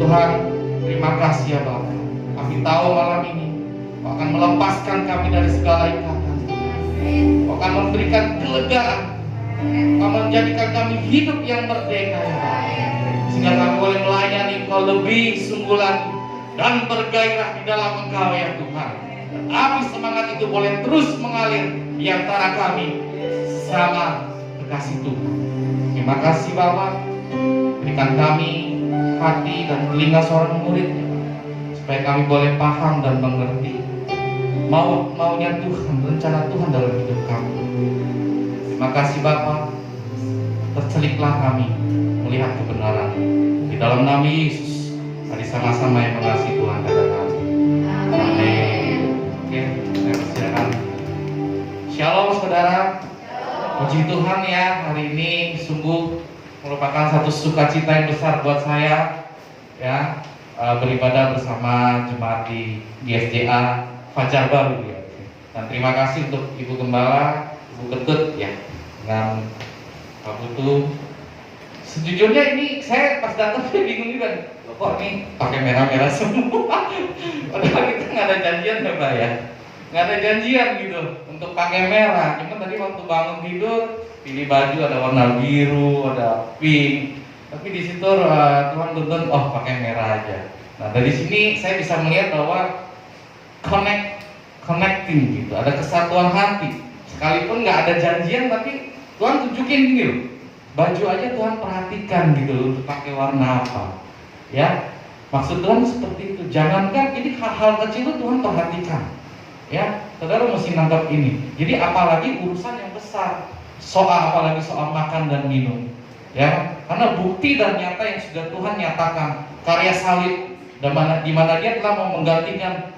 Tuhan, terima kasih ya Bapa. Kami tahu malam ini Kau akan melepaskan kami dari segala ikatan. Kau akan memberikan kelegaan. Kau menjadikan kami hidup yang merdeka ya Bapa. Sehingga kami boleh melayani Kau lebih sungguh lagi dan bergairah di dalam Engkau ya Tuhan. Dan api semangat itu boleh terus mengalir di antara kami sama kekasih Tuhan. Terima kasih Bapak. Berikan kami hati dan telinga seorang murid supaya kami boleh paham dan mengerti maunya Tuhan, rencana Tuhan dalam hidup kami. Terima kasih Bapak. Terceliklah kami melihat kebenaran di dalam nama Yesus. Mari sama-sama yang mengasihi Tuhan kata kami. Amin. Oke, saya persilakan. Shalom saudara. Puji Tuhan ya, hari ini sungguh merupakan satu sukacita yang besar buat saya ya, beribadah bersama jemaat di GSJA Fajar Baru ya. Dan terima kasih untuk Ibu Gembala, Ibu Ketut ya, dengan Pak Putu. Sejujurnya ini saya pas datang saya bingung juga, kok ini pakai merah-merah semua. Padahal kita nggak ada janjian ya Pak ya, nggak ada janjian gitu untuk pakai merah. Cuma tadi waktu bangun tidur pilih baju ada warna biru, ada pink. Tapi di situ Tuhan tuntun, oh pakai merah aja. Nah dari sini saya bisa melihat bahwa connecting gitu, ada kesatuan hati. Sekalipun nggak ada janjian, tapi Tuhan tunjukin gini loh. Baju aja Tuhan perhatikan gitu loh, untuk pakai warna apa. Ya, maksud Tuhan seperti itu. Jangankan ini hal-hal kecil itu Tuhan perhatikan. Ya, saudara mesti nangkap ini. Jadi apalagi urusan yang besar, apalagi soal makan dan minum. Ya, karena bukti dan nyata yang sudah Tuhan nyatakan, karya salib, di mana Dia telah mau menggantikan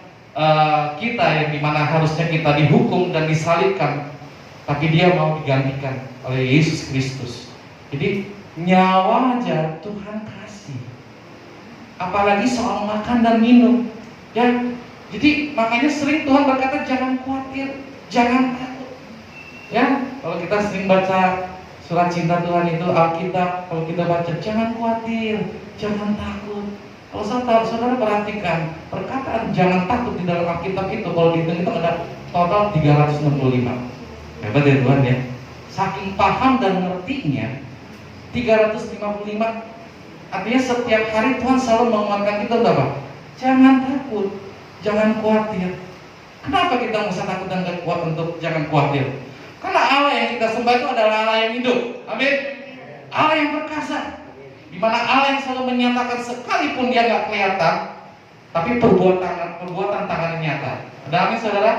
kita yang dimana harusnya kita dihukum dan disalibkan, tapi Dia mau digantikan oleh Yesus Kristus. Jadi nyawa aja Tuhan kasih, apalagi soal makan dan minum. Ya, jadi makanya sering Tuhan berkata jangan khawatir, jangan takut. Ya, kalau kita sering baca surat cinta Tuhan itu Alkitab, kalau kita baca jangan khawatir, jangan takut. Kalau saudara perhatikan perkataan jangan takut di dalam Alkitab itu, kalau dihitung ada total 365. Hebat ya Tuhan ya. Saking paham dan ngertinya 355. Artinya setiap hari Tuhan selalu menguatkan kita apa? Jangan takut, jangan khawatir. Kenapa kita mesti takut dan kuat untuk jangan khawatir? Karena Allah yang kita sembah itu adalah Allah yang hidup. Amin. Allah yang perkasa, di mana Allah yang selalu menyatakan sekalipun Dia nggak kelihatan, tapi perbuatan tangannya nyata. Ada amin saudara?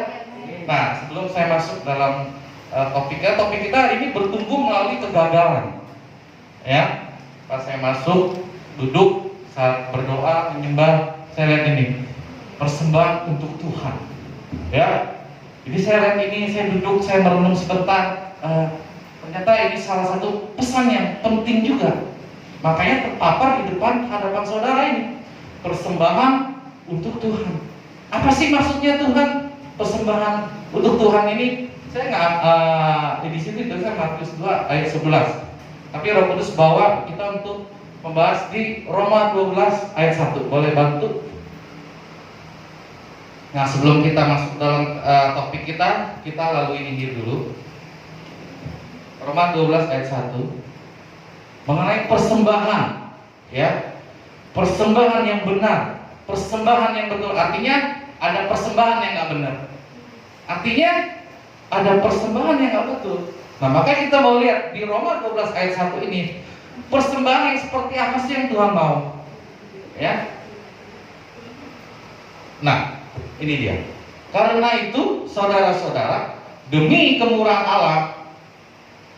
Nah, sebelum saya masuk dalam topik kita hari ini bertumbuh melalui kegagalan. Ya, pas saya masuk duduk saat berdoa menyembah, saya lihat ini persembahan untuk Tuhan. Ya, jadi saya lihat ini, saya duduk, saya merenung sebentar. Ternyata ini salah satu pesan yang penting juga. Makanya terpapar di depan hadapan saudara ini, persembahan untuk Tuhan. Apa sih maksudnya Tuhan? Persembahan untuk Tuhan ini, saya nggak di situ itu saya Matius 2 ayat 11. Tapi Roh Kudus bawa kita untuk membahas di Roma 12 ayat 1. Boleh bantu? Nah, sebelum kita masuk dalam topik kita lalu ini dulu. Roma 12 ayat 1 mengenai persembahan, ya. Persembahan yang benar, persembahan yang betul. Artinya ada persembahan yang nggak benar. Artinya ada persembahan yang nggak betul. Nah, maka kita mau lihat di Roma 12 ayat 1 ini, persembahan yang seperti apa sih yang Tuhan mau? Ya. Nah, ini dia. Karena itu, saudara-saudara, demi kemurahan Allah,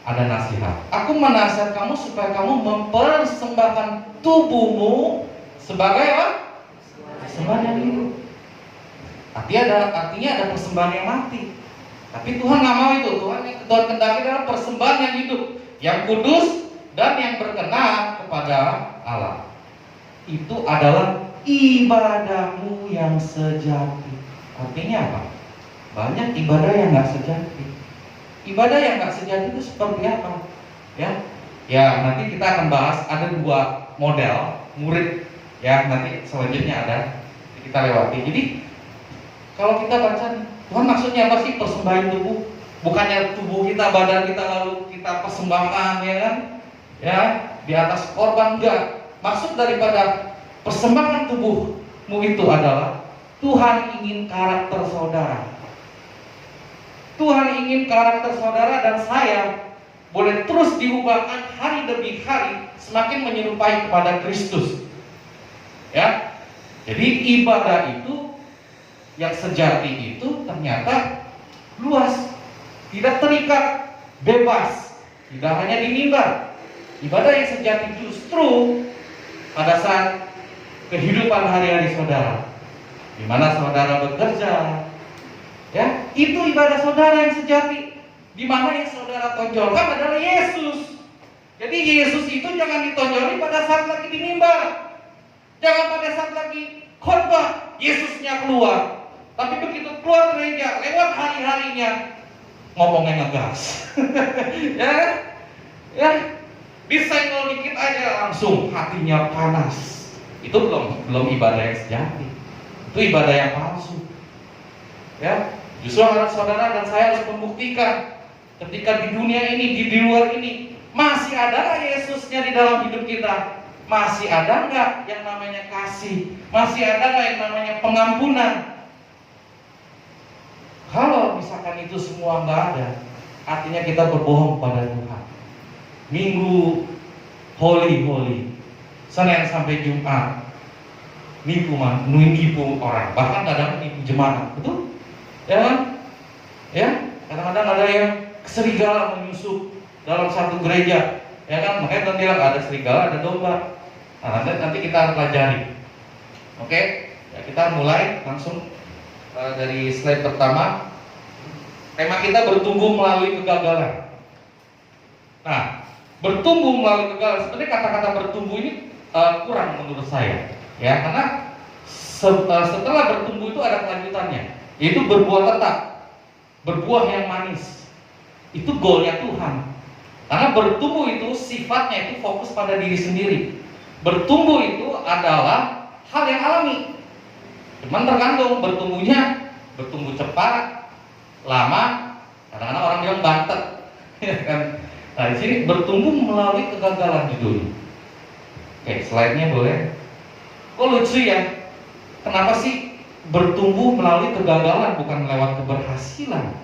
ada nasihat. Aku menasihat kamu supaya kamu mempersembahkan tubuhmu sebagai apa? Persembahan yang hidup. Artinya ada persembahan yang mati. Tapi Tuhan nggak mau itu. Tuhan kendaki adalah persembahan yang hidup, yang kudus dan yang berkenan kepada Allah. Itu adalah ibadahmu yang sejati. Artinya apa? Banyak ibadah yang nggak sejati. Ibadah yang nggak sejati itu seperti apa? Ya, nanti kita akan bahas ada dua model murid Ya, nanti selanjutnya ada kita lewati. Jadi kalau kita baca, Tuhan maksudnya apa sih persembahan tubuh? Bukannya tubuh kita, badan kita lalu kita persembahkan, ya kan? Ya, di atas korban, enggak. Maksud daripada persembahan tubuhmu itu adalah Tuhan ingin karakter saudara. Tuhan ingin karakter saudara dan saya boleh terus diubahkan hari demi hari semakin menyerupai kepada Kristus. Ya. Jadi ibadah itu yang sejati itu ternyata luas, tidak terikat, bebas, tidak hanya di mimbar. Ibadah yang sejati justru pada saat kehidupan hari-hari saudara, di mana saudara bekerja, ya, itu ibadah saudara yang sejati. Di mana yang saudara tonjolkan adalah Yesus. Jadi Yesus itu jangan ditonjoli pada saat lagi di mimbar, jangan pada saat lagi khotbah Yesusnya keluar. Tapi begitu keluar gereja, lewat hari-harinya ngomongnya ngegas. ya, disenggol dikit aja langsung hatinya panas. Itu belum ibadah yang sejati. Itu ibadah yang palsu. Ya, justru harus saudara dan saya harus membuktikan ketika di dunia ini, di luar ini, masih ada Yesusnya di dalam hidup kita? Masih ada nggak yang namanya kasih? Masih ada nggak yang namanya pengampunan? Kalau misalkan itu semua nggak ada, artinya kita berbohong pada Tuhan. Minggu holy, Senin sampai Jumat, nipu orang, bahkan kadang nipu jemaat, betul? Ya kan? Ya, kadang-kadang ada yang serigala menyusup dalam satu gereja, ya kan? Makanya Tuhan bilang ada serigala, ada domba. Nah, nanti kita pelajari. Oke, ya, kita mulai langsung dari slide pertama. Tema kita bertumbuh melalui kegagalan. Nah, bertumbuh melalui kegagalan. Sebenarnya kata-kata bertumbuh ini kurang menurut saya, ya, karena setelah bertumbuh itu ada kelanjutannya, yaitu berbuah tetap, berbuah yang manis. Itu goalnya Tuhan. Karena bertumbuh itu sifatnya itu fokus pada diri sendiri. Bertumbuh itu adalah hal yang alami. Cuman tergantung bertumbuhnya, bertumbuh cepat, lama, kadang-kadang orang bilang bantet. Nah, di sini bertumbuh melalui kegagalan judulnya. Oke, slide-nya boleh. Kok lucu ya? Kenapa sih bertumbuh melalui kegagalan bukan lewat keberhasilan?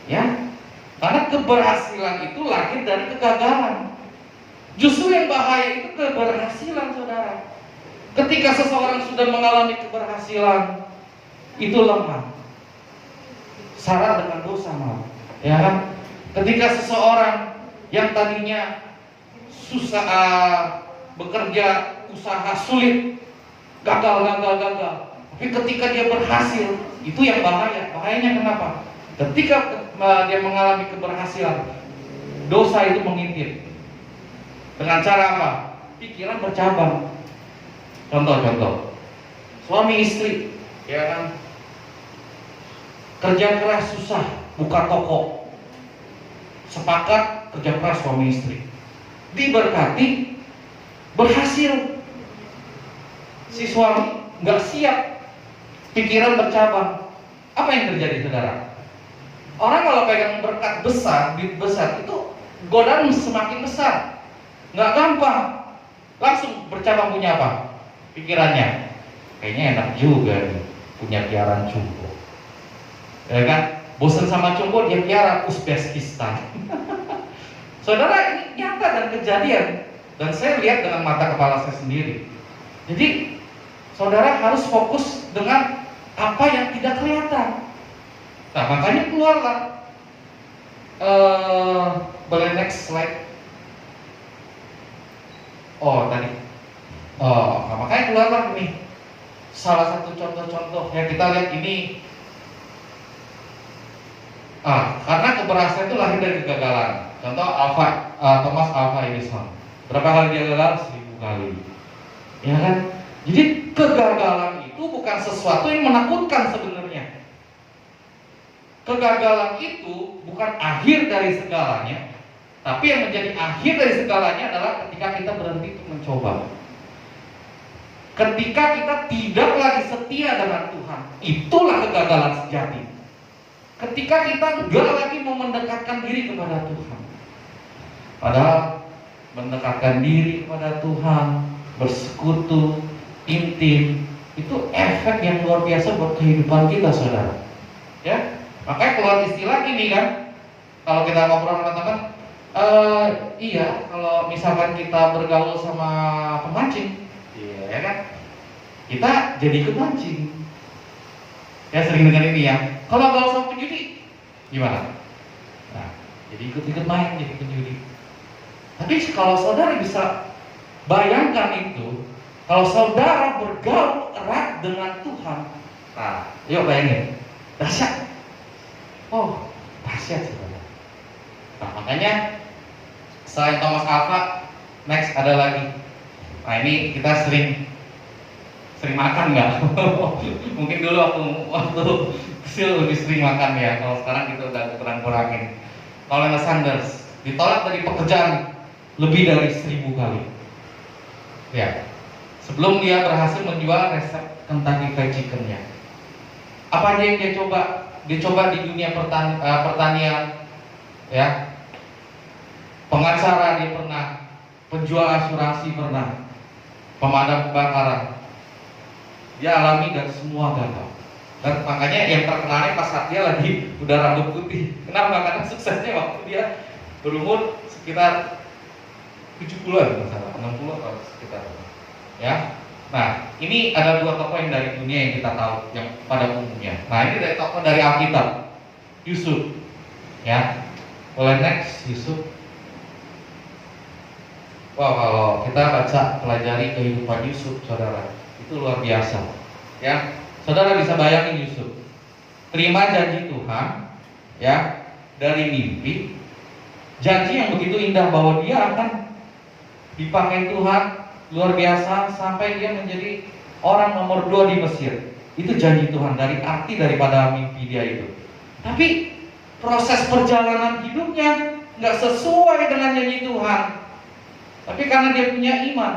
Ya, karena keberhasilan itu lahir dari kegagalan. Justru yang bahaya itu keberhasilan, saudara. Ketika seseorang sudah mengalami keberhasilan, itu lemah, syarat dengan dosa malah. Ya kan? Ketika seseorang yang tadinya susah bekerja, usaha sulit, gagal. Tapi ketika dia berhasil, itu yang bahaya. Bahayanya kenapa? Ketika dia mengalami keberhasilan, dosa itu mengintip. Dengan cara apa? Pikiran bercabang. Contoh, suami istri, ya kan, kerja keras susah, buka toko, sepakat kerja keras suami istri, diberkati, berhasil. Si suami nggak siap, pikiran bercabang. Apa yang terjadi, saudara? Orang kalau pegang berkat besar, duit besar, itu godaan semakin besar. Nggak gampang, langsung bercabang. Punya apa? Pikirannya, kayaknya enak juga nih, punya piaraan cumbo. Ya kan? Bosan sama cumbo, dia piara Uzbekistan. Saudara, ini nyata dan kejadian, dan saya lihat dengan mata kepala saya sendiri. Jadi, saudara harus fokus dengan apa yang tidak kelihatan. Nah, makanya keluarlah. Boleh next slide. Nah, makanya keluarlah nih salah satu contoh-contoh yang kita lihat ini. Karena keberhasilan itu lahir dari kegagalan. Contoh Thomas Alva Edison. Berapa kali dia gagal? 1000 kali. Ya kan? Jadi kegagalan itu bukan sesuatu yang menakutkan sebenarnya. Kegagalan itu bukan akhir dari segalanya, tapi yang menjadi akhir dari segalanya adalah ketika kita berhenti untuk mencoba. Ketika kita tidak lagi setia dengan Tuhan, itulah kegagalan sejati. Ketika kita enggak lagi mau mendekatkan diri kepada Tuhan. Padahal mendekatkan diri kepada Tuhan, bersekutu, intim, itu efek yang luar biasa buat kehidupan kita, saudara. Ya, makanya keluar istilah gini kan, kalau kita ngobrol sama teman, iya, kalau misalkan kita bergaul sama pemancing, iya kan, kita jadi ikut mancing. Ya sering dengar ini ya. Kalau gaul sama penjudi, gimana? Nah, jadi ikut main, jadi penjudi. Tapi kalau saudara bisa bayangkan itu, kalau saudara bergaul erat dengan Tuhan, nah, yuk bayangin, dahsyat. Oh, dahsyat saudara. Nah, makanya selain Thomas Alva, next ada lagi. Nah, ini kita sering makan nggak? Mungkin dulu waktu kecil lebih sering makan ya. Kalau sekarang kita udah kurang-kurangin. Colonel Sanders ditolak dari pekerjaan lebih dari 1000 kali. Ya, sebelum dia berhasil menjual resep Kentucky Fried Chicken-nya. Apa aja yang dia coba? Dia coba di dunia pertanian, ya. Pengacara dia pernah, penjual asuransi pernah, pemadam kebakaran. Dia alami dan semua gagal. Dan makanya yang terkenalnya pas saat dia lagi udah rambut putih. Kenapa? Karena suksesnya waktu dia berumur sekitar 70-an, misalnya 60 atau sekitar. Ya. Nah, ini ada dua tokoh yang dari dunia yang kita tahu, yang pada umumnya. Nah, ini dari tokoh dari Alkitab, Yusuf. Ya. Boleh next, Yusuf. Wow, kalau kita baca pelajari kehidupan Yusuf, saudara, itu luar biasa. Ya, saudara bisa bayangin Yusuf terima janji Tuhan, ya, dari mimpi, janji yang begitu indah bahwa dia akan dipakai Tuhan luar biasa sampai dia menjadi orang nomor 2 di Mesir. Itu janji Tuhan, dari arti daripada mimpi dia itu. Tapi proses perjalanan hidupnya nggak sesuai dengan janji Tuhan. Tapi karena dia punya iman.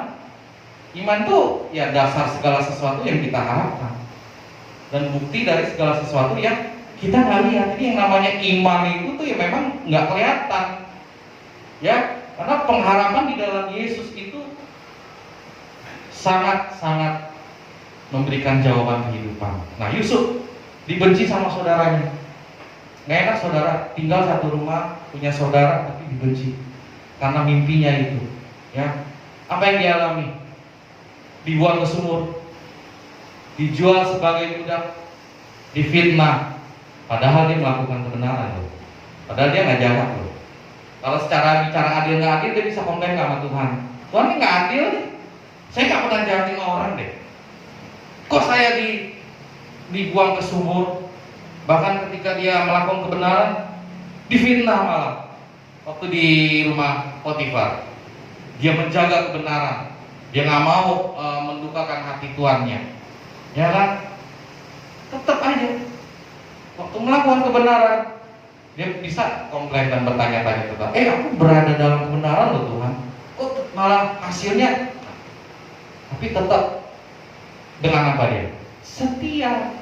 Iman itu ya dasar segala sesuatu yang kita harapkan, dan bukti dari segala sesuatu yang kita nggak lihat. Jadi yang namanya iman itu tuh ya memang nggak kelihatan, ya, karena pengharapan di dalam Yesus itu sangat-sangat memberikan jawaban kehidupan. Nah, Yusuf dibenci sama saudaranya. Nggak enak saudara, tinggal satu rumah, punya saudara tapi dibenci karena mimpinya itu. Ya, apa yang dialami? Dibuang ke sumur, dijual sebagai budak, difitnah, padahal dia melakukan kebenaran loh. Padahal dia nggak jahat loh. Kalau secara bicara adil nggak adil, dia bisa komplain sama Tuhan. Tuhan ini nggak adil nih. Saya nggak pernah jahatin orang deh. Kok saya dibuang ke sumur? Bahkan ketika dia melakukan kebenaran, difitnah malah. Waktu di rumah Potifar, dia menjaga kebenaran. Dia nggak mau mendukakan hati tuannya, ya kan? Tetap aja waktu melakukan kebenaran dia bisa komplain dan bertanya-tanya tentang, aku berada dalam kebenaran loh Tuhan, kok malah hasilnya? Tapi tetap dengan apa dia? Setia.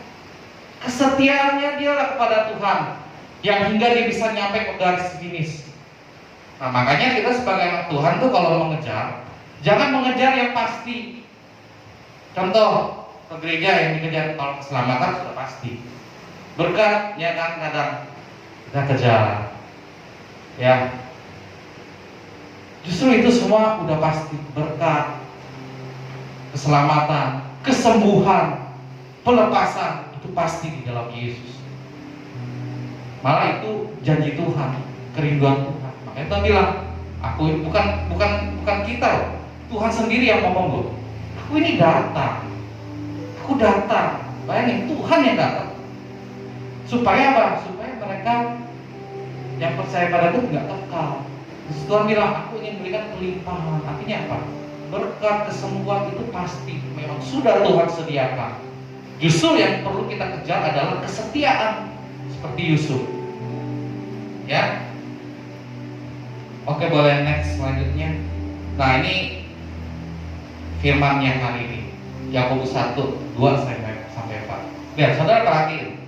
Kesetiaannya dia kepada Tuhan yang hingga dia bisa nyampe ke garis finish. Nah, makanya kita sebagai anak Tuhan tuh kalau mengejar, jangan mengejar yang pasti. Contoh, ke gereja yang dikejar kalau keselamatan sudah pasti. Berkat, ya kan, kadang kita kejar. Ya, justru itu semua udah pasti. Berkat, keselamatan, kesembuhan, pelepasan, itu pasti di dalam Yesus. Malah itu janji Tuhan, kerinduan Tuhan. Makanya Tuhan bilang, aku bukan kita loh. Tuhan sendiri yang ngomong loh. Aku ini datang. Aku datang. Bayangin, Tuhan yang datang. Supaya apa? Supaya mereka yang percaya padaku nggak kekal. Terus Tuhan bilang, aku ingin berikan kelimpahan. Artinya apa? Berkat, kesembuhan itu pasti memang sudah Tuhan sediakan. Justru yang perlu kita kejar adalah kesetiaan, seperti Yusuf. Ya. Oke, boleh next selanjutnya. Nah, ini firman-Nya hari ini. Yakobus 1:2-4. Lihat, saudara perhatiin.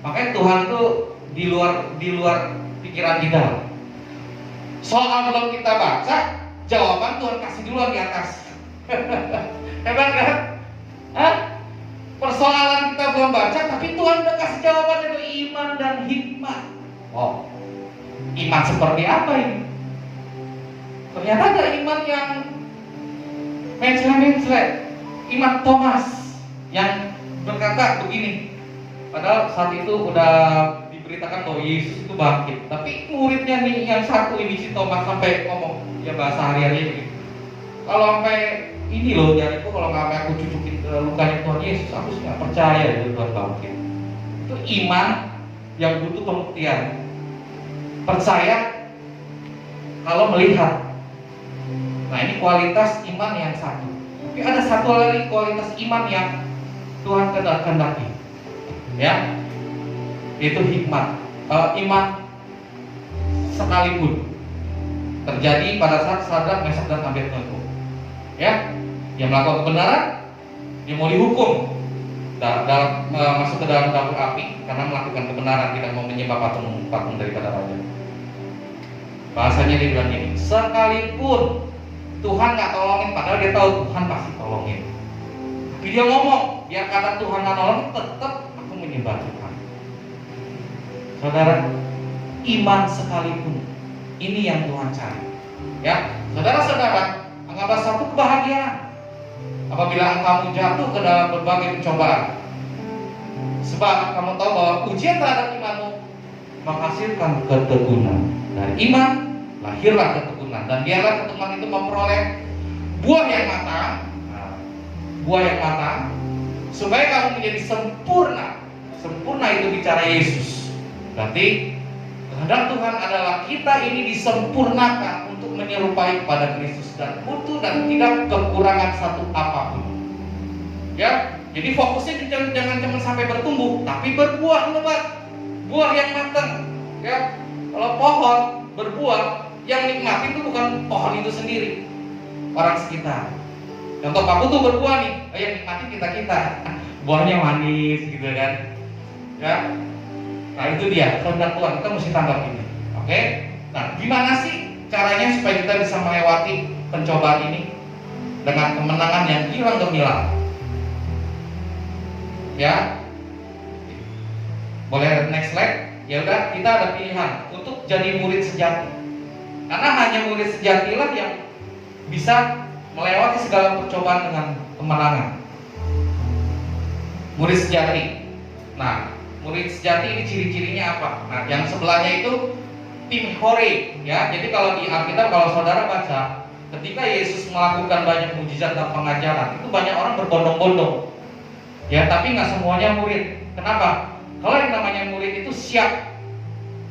Makanya Tuhan tuh di luar pikiran kita. Soal belum kita baca, jawaban Tuhan kasih duluan di atas. Hebat kan? Hah? Persoalan kita belum baca, tapi Tuhan udah kasih jawaban, itu iman dan hikmat. Wow, iman seperti apa ini? Ternyata ada iman yang mencela-mencela. Iman Thomas yang berkata begini, padahal saat itu udah diberitakan bahwa Yesus itu bangkit, tapi muridnya nih yang satu ini, si Thomas, sampai ngomong, ya bahasa hari-hari begitu, kalau sampai ini loh jariku, kalau nggak sampai aku cucukin lukanya Tuhan Yesus, aku sih nggak percaya Tuhan bangkit. Itu iman yang butuh pembuktian. Percaya kalau melihat. Nah, ini kualitas iman yang satu. Tapi ada satu lagi kualitas iman yang Tuhan kehendaki, ya, itu hikmat. Iman sekalipun terjadi pada saat Sadrak, Mesak, dan Abednego, ya, dia melakukan kebenaran, dia mau dihukum masuk ke dalam dapur api karena melakukan kebenaran, tidak mau menyembah patung daripada raja. Bahasanya dia bilang ini, sekalipun Tuhan nggak tolongin, padahal dia tahu Tuhan pasti tolongin. Tapi dia ngomong, biar kata Tuhan nggak nolongin, tetap aku menyembah Tuhan. Saudara, iman sekalipun, ini yang Tuhan cari. Ya, saudara-saudara, anggaplah satu kebahagiaan apabila kamu jatuh ke dalam berbagai pencobaan. Sebab kamu tahu bahwa ujian terhadap imanmu menghasilkan keteguhan. Dari iman lahirlah keteguhan, dan biarlah keteguhan itu memperoleh buah yang matang, supaya kamu menjadi sempurna. Sempurna itu bicara Yesus. Berarti kehendak Tuhan adalah kita ini disempurnakan untuk menyerupai kepada Kristus dan utuh dan tidak kekurangan satu apapun. Ya, jadi fokusnya jangan cuma sampai bertumbuh, tapi berbuah lebat, buah yang matang. Ya, kalau pohon berbuah, yang nikmati itu bukan pohon itu sendiri, orang sekitar. Contoh kamu tuh berbuah nih, yang nikmati kita, buahnya manis gitu kan. Ya, nah itu dia kehendak Tuhan, kita mesti tanggap ini. Oke? Nah, gimana sih caranya supaya kita bisa melewati pencobaan ini dengan kemenangan yang gilang gemilang? Ya, boleh next slide. Ya udah, kita ada pilihan untuk jadi murid sejati. Karena hanya murid sejatilah yang bisa melewati segala percobaan dengan kemenangan. Murid sejati. Nah, murid sejati ini ciri-cirinya apa? Nah, yang sebelahnya itu tim hore, ya. Jadi kalau di Alkitab, kalau saudara baca, ketika Yesus melakukan banyak mujizat dan pengajaran, itu banyak orang berbondong-bondong. Ya, tapi nggak semuanya murid. Kenapa? Kalau yang namanya murid itu siap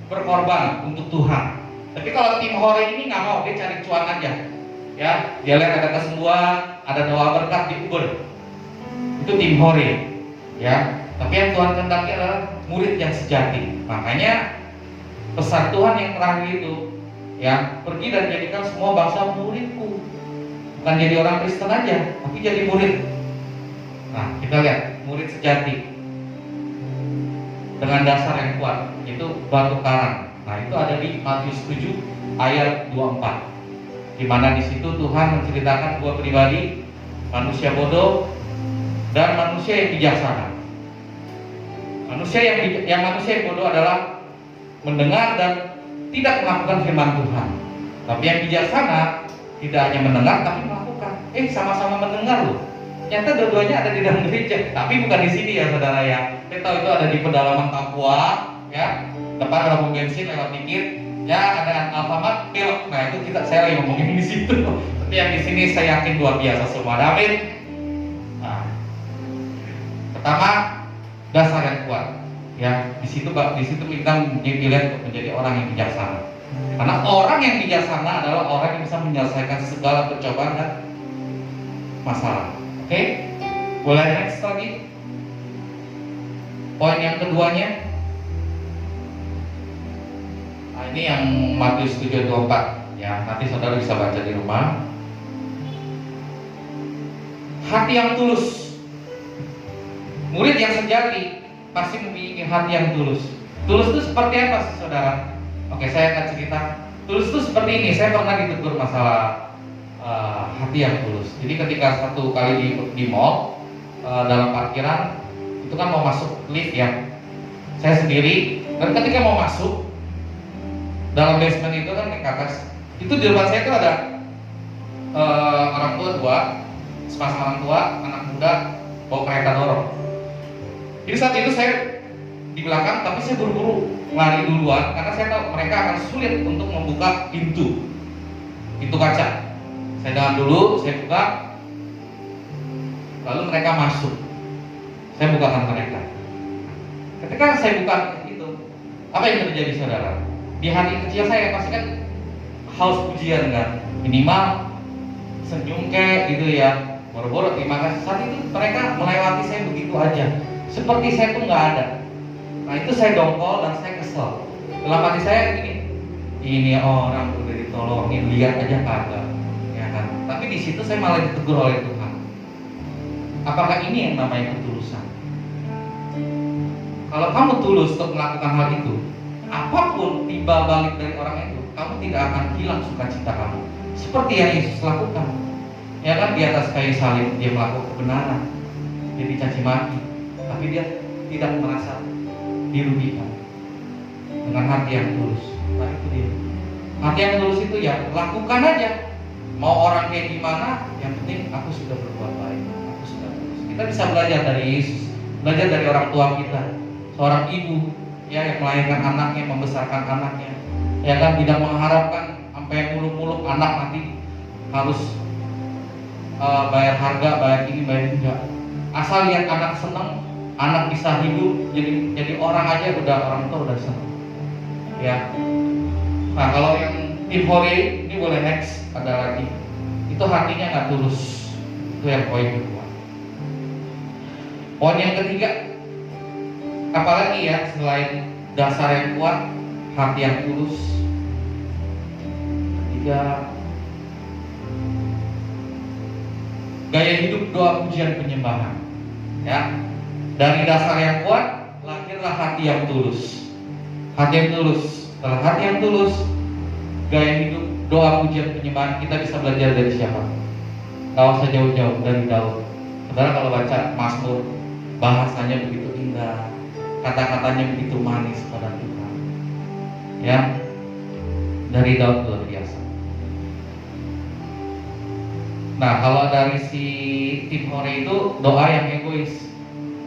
berkorban untuk Tuhan. Tapi kalau tim hore ini nggak mau, dia cari cuan aja. Ya, dia lihat ada kesembuhan, ada doa berkat di Uber. Itu tim hore. Ya, tapi yang Tuhan kehendaki adalah murid yang sejati. Makanya pesan Tuhan yang terakhir itu, ya, pergi dan jadikan semua bangsa muridku. Bukan jadi orang Kristen aja, tapi jadi murid. Nah, kita lihat murid sejati dengan dasar yang kuat, itu batu karang. Nah, itu ada di Matius 7 ayat 24. Di mana di situ Tuhan menceritakan dua pribadi, manusia bodoh dan manusia yang bijaksana. Manusia yang bodoh adalah mendengar dan tidak melakukan firman Tuhan. Tapi yang bijaksana tidak hanya mendengar tapi melakukan. Sama-sama mendengar loh. Ternyata dua-duanya ada di dalam gereja, tapi bukan di sini ya saudara ya. Kita tahu itu ada di pedalaman Papua, ya. Depan ada pom bensin lewat dikit, ya ada Alfamart, Pilok. Nah itu saya lagi ngomongin di situ. Tapi yang di sini saya yakin luar biasa semua. Amin. Nah, pertama dasar yang kuat, ya. Di situ kita dipilih untuk menjadi orang yang bijaksana. Karena orang yang bijaksana adalah orang yang bisa menyelesaikan segala percobaan dan masalah. Oke, boleh next lagi. Poin yang keduanya, nah, ini yang Matius 7:24, ya. Nanti saudara bisa baca di rumah. hati yang tulus. Murid yang sejati pasti memiliki hati yang tulus. Tulus itu seperti apa sih, saudara? Oke, saya akan cerita. Tulus itu seperti ini. Saya pernah ditegur masalah hati yang tulus. Jadi ketika satu kali di mall, dalam parkiran itu kan mau masuk lift ya. Saya sendiri, dan ketika mau masuk dalam basement itu kan ke atas, itu di depan saya itu ada orang tua dua, sepasang orang tua, anak muda bawa kereta dorong. Jadi saat itu saya di belakang, tapi saya buru-buru lari duluan karena saya tahu mereka akan sulit untuk membuka pintu kaca. Saya jalan dulu, saya buka, lalu mereka masuk. Saya bukakan mereka. Ketika saya buka itu, apa yang terjadi, saudara? Di hati kecil saya pasti kan haus pujian kan, minimal senyum kayak gitu ya, boro-boro terima kasih. Saat itu mereka melewati saya begitu aja, seperti saya tuh nggak ada. Nah itu saya dongkol dan saya kesel. Dalam hati saya ini orang udah ditolongin, lihat aja kagak, ya kan? Tapi di situ saya malah ditegur oleh Tuhan. Apakah ini yang namanya ketulusan? Kalau kamu tulus untuk melakukan hal itu, apapun timbal balik dari orang itu, kamu tidak akan hilang sukacita kamu. Seperti yang Yesus lakukan, ya kan, di atas kayu salib dia melakukan kebenaran, dia dicaci maki, tapi dia tidak merasa dirugikan dengan hati yang tulus. Nah itu dia. Hati yang tulus itu ya lakukan aja. Mau orang kayak gimana, yang penting aku sudah berbuat baik, aku sudah tulus. Kita bisa belajar dari Yesus, belajar dari orang tua kita. Seorang ibu ya yang melahirkan anaknya, membesarkan anaknya, ya kan, tidak mengharapkan sampai muluk-muluk anak nanti harus bayar harga, bayar ini, bayar enggak. Asal lihat anak senang, anak bisa hidup, jadi orang aja udah, orang tua udah senang. Ya. Nah kalau yang tim Hore ini boleh next, ada lagi. Itu hatinya nggak tulus. Itu yang poin kedua. Poin yang ketiga, apalagi ya selain dasar yang kuat, hati yang tulus. Ketiga, gaya hidup doa pujian penyembahan. Ya, dari dasar yang kuat lahirlah hati yang tulus. Hati yang tulus. Setelah hati yang tulus, gaya hidup doa pujian penyembahan, kita bisa belajar dari siapa? Gak usah jauh-jauh, dari Daud. Saudara kalau baca Mazmur, bahasanya begitu indah, kata-katanya begitu manis pada Tuhan. Ya, dari Daud luar biasa. Nah, kalau dari si tim Hore itu doa yang egois.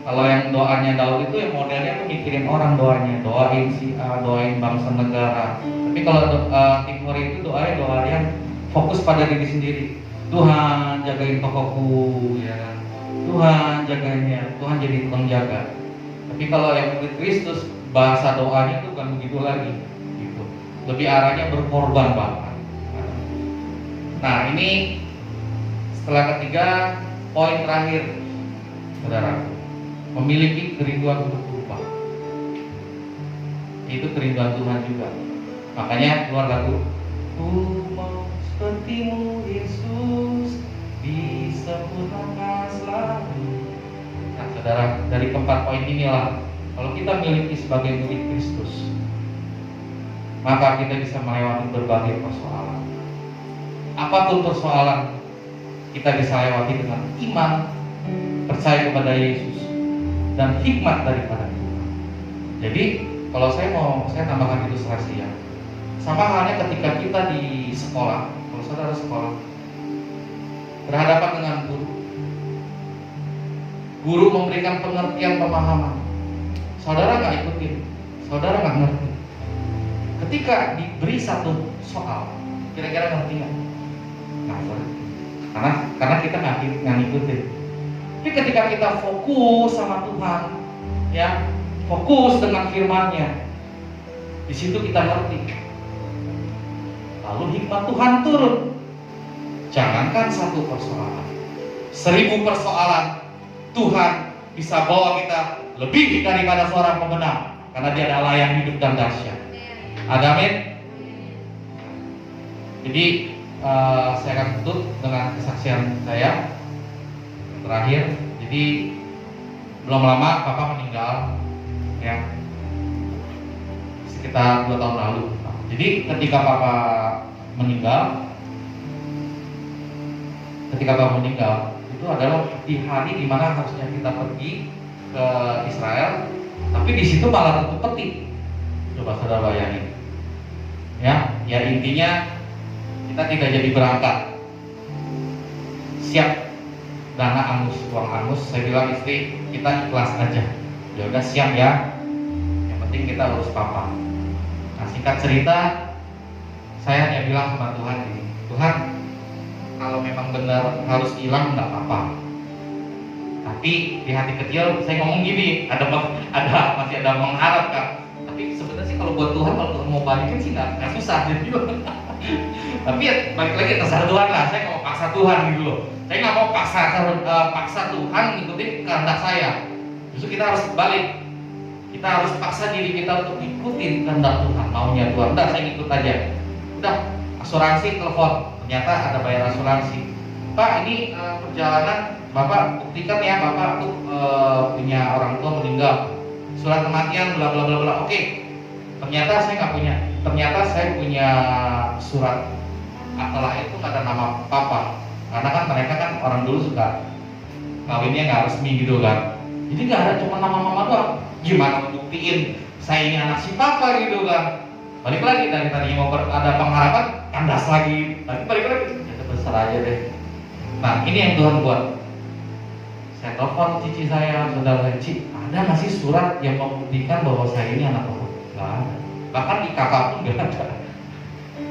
Kalau yang doanya Daud itu yang modelnya tuh mikirin orang doanya, doain si A, doain bangsa negara. Tapi kalau tim Hore itu doa yang fokus pada diri sendiri. Tuhan jagain tokoku, ya kan? Tuhan jagainnya, Tuhan jadi tukang jaga. Tapi kalau yang murid Kristus, bahasa doanya itu kan begitu lagi, gitu. Lebih arahnya berkorban bahkan. Nah ini setelah ketiga, poin terakhir, saudara, memiliki kerinduan untuk berubah. Itu kerinduan Tuhan juga. Makanya keluar lagu, ku mau sepertimu Yesus, disempurnakan selalu. Nah saudara, dari keempat poin inilah, kalau kita miliki sebagai murid Kristus, maka kita bisa melewati berbagai persoalan. Apapun persoalan, kita bisa lewati dengan iman, percaya kepada Yesus, dan hikmat daripada Tuhan. Jadi kalau saya tambahkan ilustrasi ya, sama halnya ketika kita di sekolah. Kalau saudara sekolah berhadapan dengan guru memberikan pengertian, pemahaman, saudara nggak ikutin, saudara nggak ngerti. Ketika diberi satu soal, kira-kira ngerti nggak? Nah, karena kita nggak ngikutin. Tapi ketika kita fokus sama Tuhan, ya, fokus dengan firman-Nya, di situ kita ngerti. Lalu hikmat Tuhan turun. Jangankan satu persoalan, 1000 persoalan, Tuhan bisa bawa kita lebih daripada seorang pemenang, karena Dia adalah yang hidup dan dahsyat. Amin. Jadi saya akan tutup dengan kesaksian saya. terakhir. Jadi belum lama papa meninggal, ya, sekitar 2 tahun lalu. Jadi ketika papa meninggal itu adalah di hari dimana harusnya kita pergi ke Israel, tapi di situ malah tutup peti. Coba saudara bayangin, ya intinya kita tidak jadi berangkat. Siap dana angus, uang angus. Saya bilang istri kita ikhlas aja. Ya udah siap ya. Yang penting kita urus papa. Nah, singkat cerita, saya hanya bilang sama Tuhan ini, Tuhan, kalau memang benar harus hilang nggak apa-apa. Tapi di hati kecil saya ngomong gini, masih ada mengharap Kak. Tapi sebenarnya sih kalau buat Tuhan, kalau Tuhan mau balikin sih nggak susah jadi. Tapi ya balik lagi terserah Tuhan lah. Saya nggak mau paksa Tuhan gitu loh. Saya nggak mau paksa Tuhan ngikutin kehendak saya. Justru kita harus balik. Kita harus paksa diri kita untuk ngikutin kehendak Tuhan, maunya Tuhan. Udah saya ngikut aja. Udah asuransi telepon, ternyata ada bayar asuransi. Pak, ini perjalanan Bapak buktikan ya, Bapak tuh punya orang tua meninggal, surat kematian bla bla bla bla. Oke. Ternyata saya nggak punya. Ternyata saya punya surat akta lahir itu nggak ada nama papa. Karena kan mereka kan orang dulu suka kawinnya nggak resmi gitu kan. Jadi nggak ada, cuma nama mama doang. Gimana membuktiin saya ini anak si papa gitu kan? Balik lagi dari tadinya mau ada pengharapan, kandas lagi. Tapi balik lagi, ya besar aja deh. Nah ini yang Tuhan buat. Saya telepon cici saya, saudara Cici, ada nggak sih surat yang membuktikan bahwa saya ini anak papa? Nggak ada. Bahkan di kakak pun nggak ada.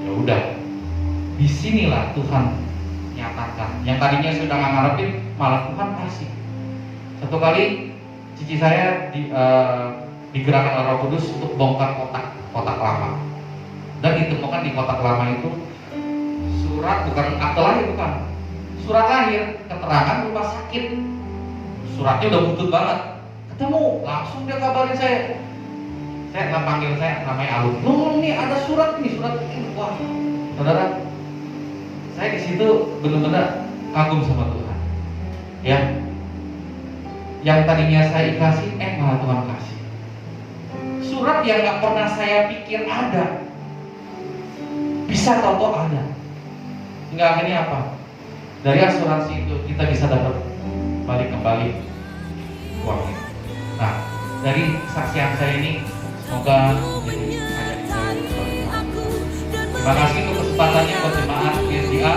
Ya udah, disinilah Tuhan nyatakan. Yang tadinya sudah nggak ngarepin, malah Tuhan kasih. Satu kali cici saya digerakkan oleh Roh Kudus untuk bongkar kotak lama, dan ditemukan di kotak lama itu surat, bukan akte lahir, bukan surat lahir, keterangan rumah sakit. Suratnya udah butut banget. Ketemu, langsung dia kabarin saya. Saya nggak panggil saya, namanya Alun. Loh, ini ada surat ini. Wah, saudara, saya di situ benar-benar kagum sama Tuhan. Ya, yang tadinya saya ikhlasin, malah Tuhan kasih. Surat yang nggak pernah saya pikir ada, bisa tahu ada. Hingga akhirnya apa? Dari asuransi itu kita bisa dapat balik kembali uangnya. Nah, dari kesaksian saya ini, semoga menjadi hanya. Terima kasih untuk kesempatannya buat jemaat GSDA.